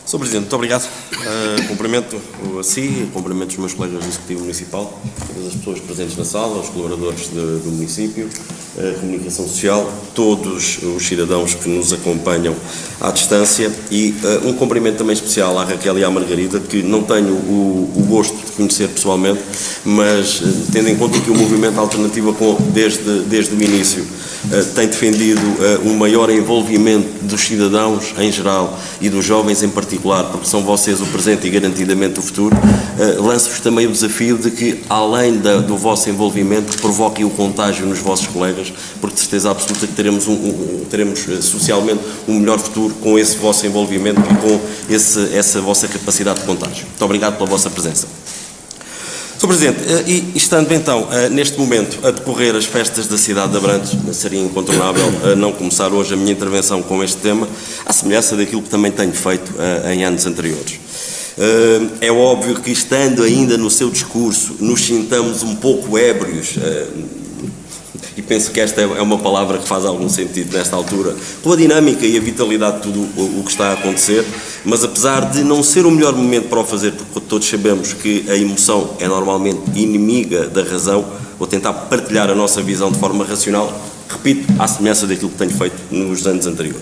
Sr. Presidente, muito obrigado. Cumprimento a si, cumprimento os meus colegas do Executivo Municipal, todas as pessoas presentes na sala, os colaboradores do município, a comunicação social, todos os cidadãos que nos acompanham à distância e um cumprimento também especial à Raquel e à Margarida, que não tenho o gosto de conhecer pessoalmente, mas tendo em conta que o movimento Alternativa desde o início tem defendido um maior envolvimento dos cidadãos em geral e dos jovens em particular, porque são vocês o presente e garantidamente o futuro, lanço-vos também o desafio de que, além do vosso envolvimento, provoquem o contágio nos vossos colegas, porque de certeza absoluta que teremos socialmente um melhor futuro com esse vosso envolvimento e com essa vossa capacidade de contágio. Muito obrigado pela vossa presença. Sr. Presidente, e estando então neste momento a decorrer as festas da cidade de Abrantes, seria incontornável não começar hoje a minha intervenção com este tema, à semelhança daquilo que também tenho feito em anos anteriores. É óbvio que, estando ainda no seu discurso, nos sintamos um pouco ébrios, e penso que esta é uma palavra que faz algum sentido nesta altura, com a dinâmica e a vitalidade de tudo o que está a acontecer, mas apesar de não ser o melhor momento para o fazer, porque todos sabemos que a emoção é normalmente inimiga da razão, vou tentar partilhar a nossa visão de forma racional, repito, à semelhança daquilo que tenho feito nos anos anteriores.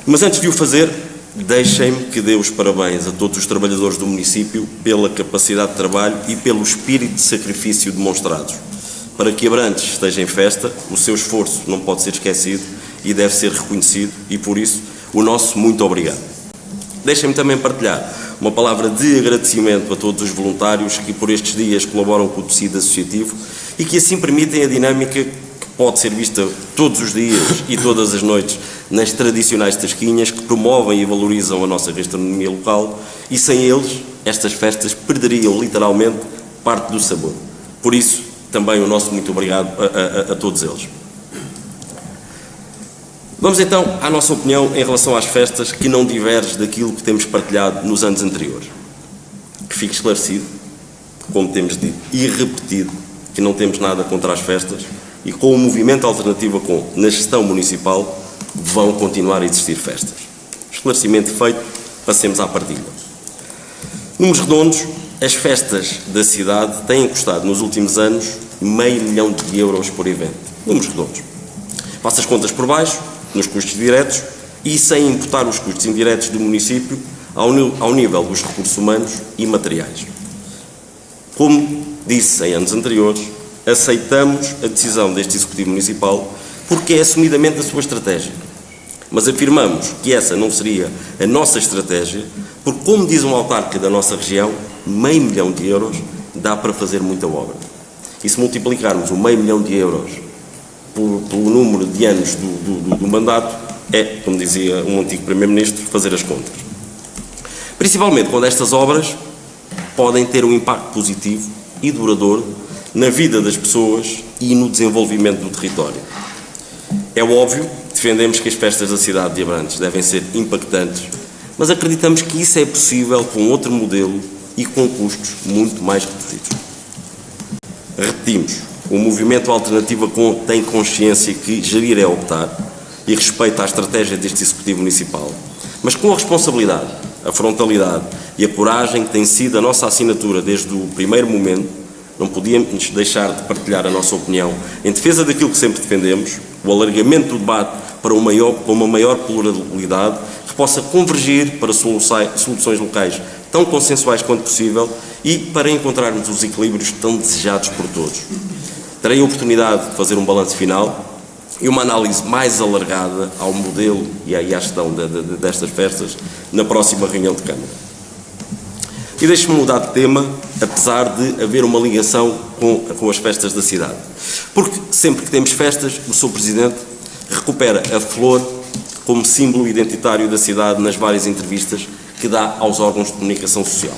Mas antes de o fazer, deixem-me que dê os parabéns a todos os trabalhadores do município pela capacidade de trabalho e pelo espírito de sacrifício demonstrados. Para que Abrantes esteja em festa, o seu esforço não pode ser esquecido e deve ser reconhecido e, por isso, o nosso muito obrigado. Deixem-me também partilhar uma palavra de agradecimento a todos os voluntários que por estes dias colaboram com o tecido associativo e que assim permitem a dinâmica que pode ser vista todos os dias e todas as noites nas tradicionais tasquinhas que promovem e valorizam a nossa gastronomia local e sem eles estas festas perderiam literalmente parte do sabor. Por isso, também o nosso muito obrigado a todos eles. Vamos então à nossa opinião em relação às festas, que não diverge daquilo que temos partilhado nos anos anteriores. Que fique esclarecido, como temos dito e repetido, que não temos nada contra as festas e com o movimento Alternativa na gestão municipal vão continuar a existir festas. Esclarecimento feito, passemos à partilha. Números redondos, as festas da cidade têm custado nos últimos anos €500 mil por evento. Números redondos. Faça as contas por baixo, nos custos diretos e sem imputar os custos indiretos do município ao nível dos recursos humanos e materiais. Como disse em anos anteriores, aceitamos a decisão deste Executivo Municipal porque é assumidamente a sua estratégia. Mas afirmamos que essa não seria a nossa estratégia porque, como diz um autarca da nossa região, €500 mil dá para fazer muita obra. E se multiplicarmos o €500 mil pelo número de anos do mandato, é, como dizia um antigo Primeiro-Ministro, fazer as contas. Principalmente quando estas obras podem ter um impacto positivo e duradouro na vida das pessoas e no desenvolvimento do território. É óbvio, defendemos que as festas da cidade de Abrantes devem ser impactantes, mas acreditamos que isso é possível com outro modelo e com custos muito mais reduzidos. Repetimos, o movimento Alternativa tem consciência que gerir é optar e respeita a estratégia deste Executivo Municipal, mas com a responsabilidade, a frontalidade e a coragem que tem sido a nossa assinatura desde o primeiro momento, não podíamos deixar de partilhar a nossa opinião em defesa daquilo que sempre defendemos, o alargamento do debate para uma maior pluralidade que possa convergir para soluções locais tão consensuais quanto possível e para encontrarmos os equilíbrios tão desejados por todos. Terei a oportunidade de fazer um balanço final e uma análise mais alargada ao modelo e à gestão destas festas na próxima reunião de Câmara. E deixe-me mudar de tema, apesar de haver uma ligação com as festas da cidade. Porque sempre que temos festas, o Sr. Presidente recupera a flor como símbolo identitário da cidade nas várias entrevistas que dá aos órgãos de comunicação social.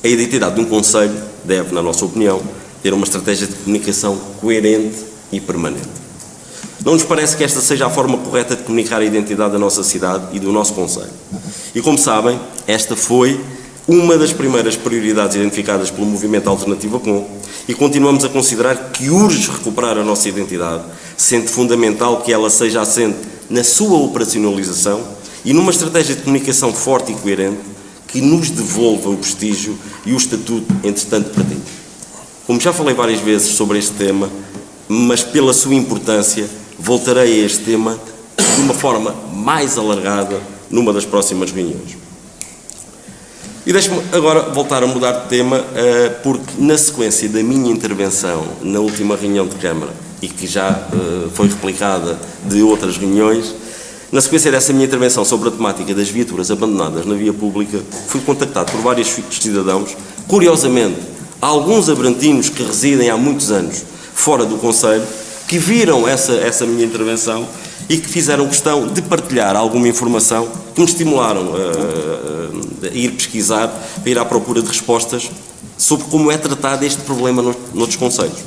A identidade de um concelho deve, na nossa opinião, ter uma estratégia de comunicação coerente e permanente. Não nos parece que esta seja a forma correta de comunicar a identidade da nossa cidade e do nosso concelho. E como sabem, esta foi uma das primeiras prioridades identificadas pelo movimento Alternativa e continuamos a considerar que urge recuperar a nossa identidade, sendo fundamental que ela seja assente na sua operacionalização e numa estratégia de comunicação forte e coerente que nos devolva o prestígio e o estatuto, entretanto, perdido. Como já falei várias vezes sobre este tema, mas pela sua importância, voltarei a este tema de uma forma mais alargada numa das próximas reuniões. E deixe-me agora voltar a mudar de tema, porque na sequência da minha intervenção na última reunião de Câmara, e que já foi replicada de outras reuniões, na sequência dessa minha intervenção sobre a temática das viaturas abandonadas na via pública, fui contactado por vários cidadãos, curiosamente, alguns abrantinos que residem há muitos anos fora do Conselho, que viram essa minha intervenção e que fizeram questão de partilhar alguma informação que me estimularam a ir pesquisar, a ir à procura de respostas sobre como é tratado este problema noutros concelhos.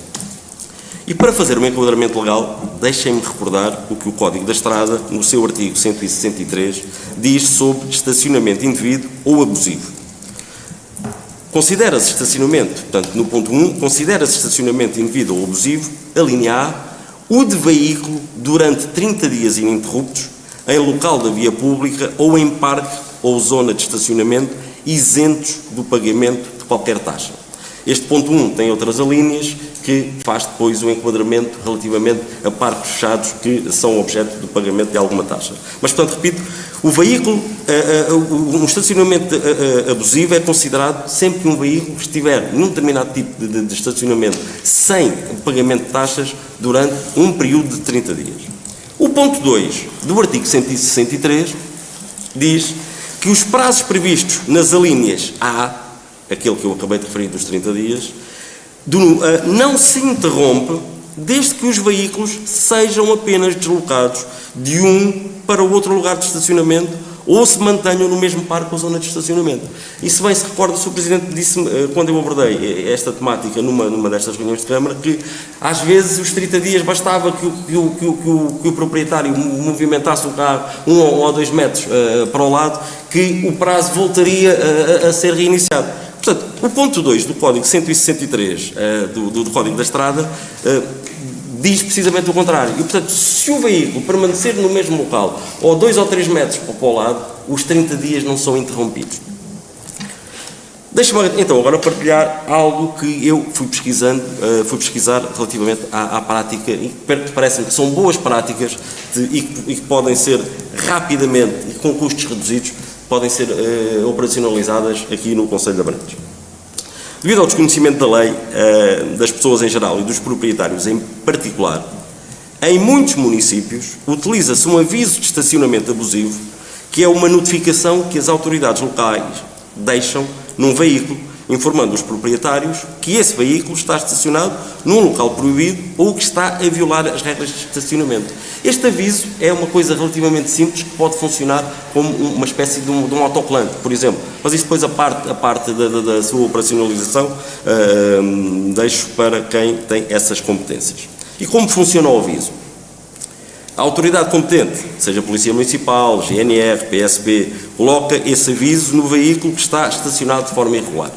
E para fazer um enquadramento legal, deixem-me recordar o que o Código da Estrada, no seu artigo 163, diz sobre estacionamento indevido ou abusivo. Considera-se estacionamento, portanto, no ponto 1, considera-se estacionamento indevido ou abusivo, a linha A, o de veículo durante 30 dias ininterruptos em local da via pública ou em parque ou zona de estacionamento isentos do pagamento de qualquer taxa. Este ponto 1 tem outras alíneas que faz depois o enquadramento relativamente a parques fechados que são objeto do pagamento de alguma taxa. Mas, portanto, repito, o veículo, um estacionamento abusivo é considerado sempre que um veículo estiver num determinado tipo de estacionamento sem pagamento de taxas durante um período de 30 dias. O ponto 2 do artigo 163 diz que os prazos previstos nas alíneas A, aquele que eu acabei de referir dos 30 dias, não se interrompe desde que os veículos sejam apenas deslocados de um para o outro lugar de estacionamento ou se mantenham no mesmo parque ou zona de estacionamento. E se bem se recorda, o Sr. Presidente disse-me, quando eu abordei esta temática numa destas reuniões de Câmara, que às vezes os 30 dias bastava que o proprietário movimentasse o carro 1 ou 2 metros para o lado, que o prazo voltaria a ser reiniciado. Portanto, o ponto 2 do Código 163 do Código da Estrada diz precisamente o contrário. E, portanto, se o veículo permanecer no mesmo local, ou 2 ou 3 metros para o lado, os 30 dias não são interrompidos. Deixe-me, então, agora partilhar algo que eu fui pesquisar relativamente à prática, e que parece-me que são boas práticas e que podem ser rapidamente e com custos reduzidos, podem ser operacionalizadas aqui no Concelho de Abrantes. Devido ao desconhecimento da lei, das pessoas em geral e dos proprietários em particular, em muitos municípios utiliza-se um aviso de estacionamento abusivo, que é uma notificação que as autoridades locais deixam num veículo, informando os proprietários que esse veículo está estacionado num local proibido ou que está a violar as regras de estacionamento. Este aviso é uma coisa relativamente simples que pode funcionar como uma espécie de um autocolante, por exemplo. Mas isso depois, a parte da sua operacionalização, deixo para quem tem essas competências. E como funciona o aviso? A autoridade competente, seja a Polícia Municipal, GNR, PSP, coloca esse aviso no veículo que está estacionado de forma irregular.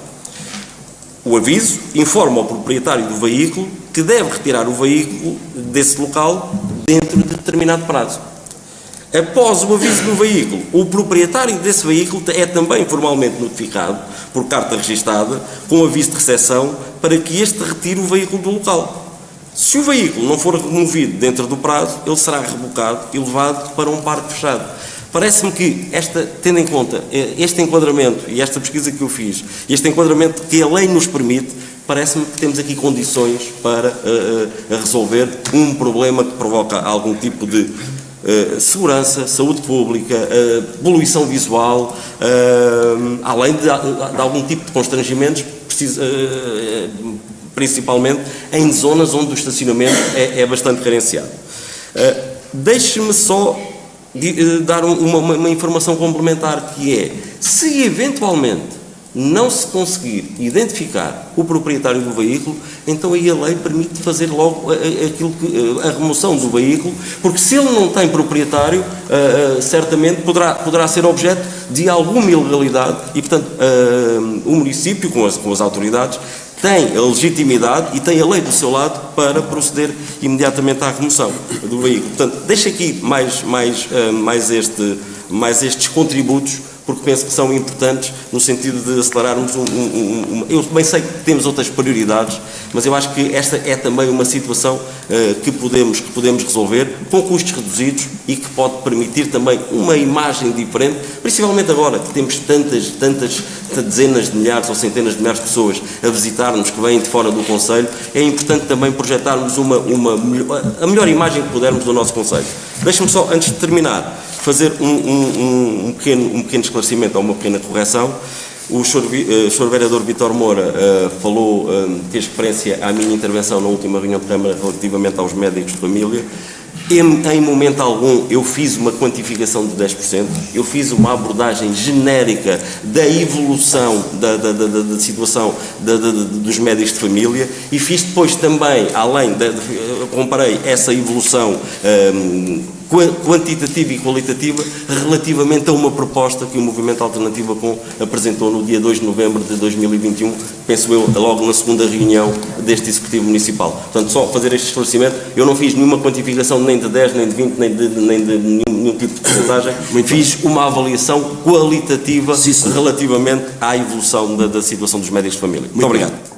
O aviso informa o proprietário do veículo que deve retirar o veículo desse local dentro de determinado prazo. Após o aviso do veículo, o proprietário desse veículo é também formalmente notificado, por carta registada, com aviso de recepção, para que este retire o veículo do local. Se o veículo não for removido dentro do prazo, ele será rebocado e levado para um parque fechado. Parece-me que, tendo em conta este enquadramento e esta pesquisa que eu fiz, este enquadramento que a lei nos permite, parece-me que temos aqui condições para resolver um problema que provoca algum tipo de segurança, saúde pública, poluição visual, além de algum tipo de constrangimentos, principalmente em zonas onde o estacionamento é bastante carenciado. Deixe-me só dar uma informação complementar, que é, se eventualmente não se conseguir identificar o proprietário do veículo, então aí a lei permite fazer logo a remoção do veículo, porque se ele não tem proprietário, certamente poderá ser objeto de alguma ilegalidade e, portanto, o município, com as autoridades, tem a legitimidade e tem a lei do seu lado para proceder imediatamente à remoção do veículo. Portanto, deixo aqui mais mais estes contributos, porque penso que são importantes no sentido de acelerarmos eu bem sei que temos outras prioridades, mas eu acho que esta é também uma situação que podemos resolver com custos reduzidos e que pode permitir também uma imagem diferente, principalmente agora que temos tantas dezenas de milhares ou centenas de milhares de pessoas a visitar-nos que vêm de fora do Conselho. É importante também projetarmos a melhor imagem que pudermos do nosso Conselho. Deixe-me só, antes de terminar, fazer um pequeno esclarecimento ou uma pequena correção. O Sr. Vereador Vítor Moura fez referência à minha intervenção na última reunião de Câmara relativamente aos médicos de família. Em momento algum eu fiz uma quantificação de 10%, eu fiz uma abordagem genérica da evolução da situação dos médicos de família e fiz depois também, comparei essa evolução quantitativa e qualitativa relativamente a uma proposta que o Movimento Alternativa apresentou no dia 2 de novembro de 2021, penso eu, logo na segunda reunião deste Executivo Municipal. Portanto, só fazer este esclarecimento, eu não fiz nenhuma quantificação nem de 10, nem de 20, nem de nenhum tipo de porcentagem, fiz uma avaliação qualitativa relativamente à evolução da situação dos médicos de família. Muito obrigado.